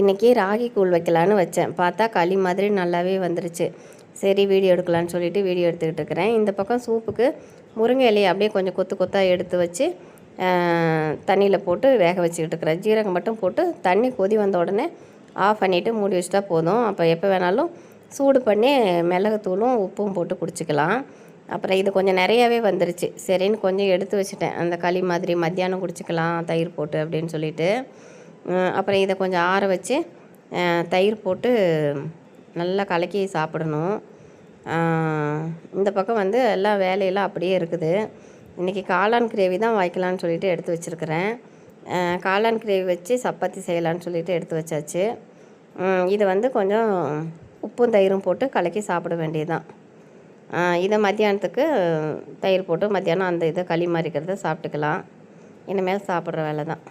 இன்றைக்கி ராகி கூழ் வைக்கலான்னு வச்சேன். பார்த்தா களி மாதிரி நல்லாவே வந்துருச்சு. சரி வீடியோ எடுக்கலான்னு சொல்லிவிட்டு வீடியோ எடுத்துக்கிட்டு இருக்கிறேன். இந்த பக்கம் சூப்புக்கு முருங்கை இலையை அப்படியே கொஞ்சம் கொத்து கொத்தாக எடுத்து வச்சு தண்ணியில் போட்டு வேக வச்சுக்கிட்டு இருக்கிறேன். ஜீரகம் மட்டும் போட்டு தண்ணி கொதி வந்த உடனே ஆஃப் பண்ணிவிட்டு மூடி வச்சுட்டா போதும். அப்போ எப்போ வேணாலும் சூடு பண்ணி மிளகுத்தூளும் உப்பும் போட்டு குடிச்சிக்கலாம். அப்புறம் இது கொஞ்சம் நிறையாவே வந்துருச்சு. சரின்னு கொஞ்சம் எடுத்து வச்சுட்டேன். அந்த களி மாதிரி மத்தியானம் குடிச்சிக்கலாம் தயிர் போட்டு அப்படின்னு சொல்லிட்டு. அப்புறம் இதை கொஞ்சம் ஆற வச்சு தயிர் போட்டு நல்லா கலக்கி சாப்பிடணும். இந்த பக்கம் வந்து எல்லாம் வேலையெல்லாம் அப்படியே இருக்குது. இன்றைக்கி காளான் கிரேவி தான் வைக்கலான்னு சொல்லிட்டு எடுத்து வச்சுருக்கிறேன். காளான் கிரேவி வச்சு சப்பாத்தி செய்யலான்னு சொல்லிட்டு எடுத்து வச்சாச்சு. இது வந்து கொஞ்சம் உப்பும் தயிரும் போட்டு கலக்கி சாப்பிட வேண்டியது தான். இதை மத்தியானத்துக்கு தயிர் போட்டு மத்தியானம் அந்த இதை களி மாதிரிக்கிறத சாப்பிட்டுக்கலாம். இனிமேல் சாப்பிட்ற வேலை தான்.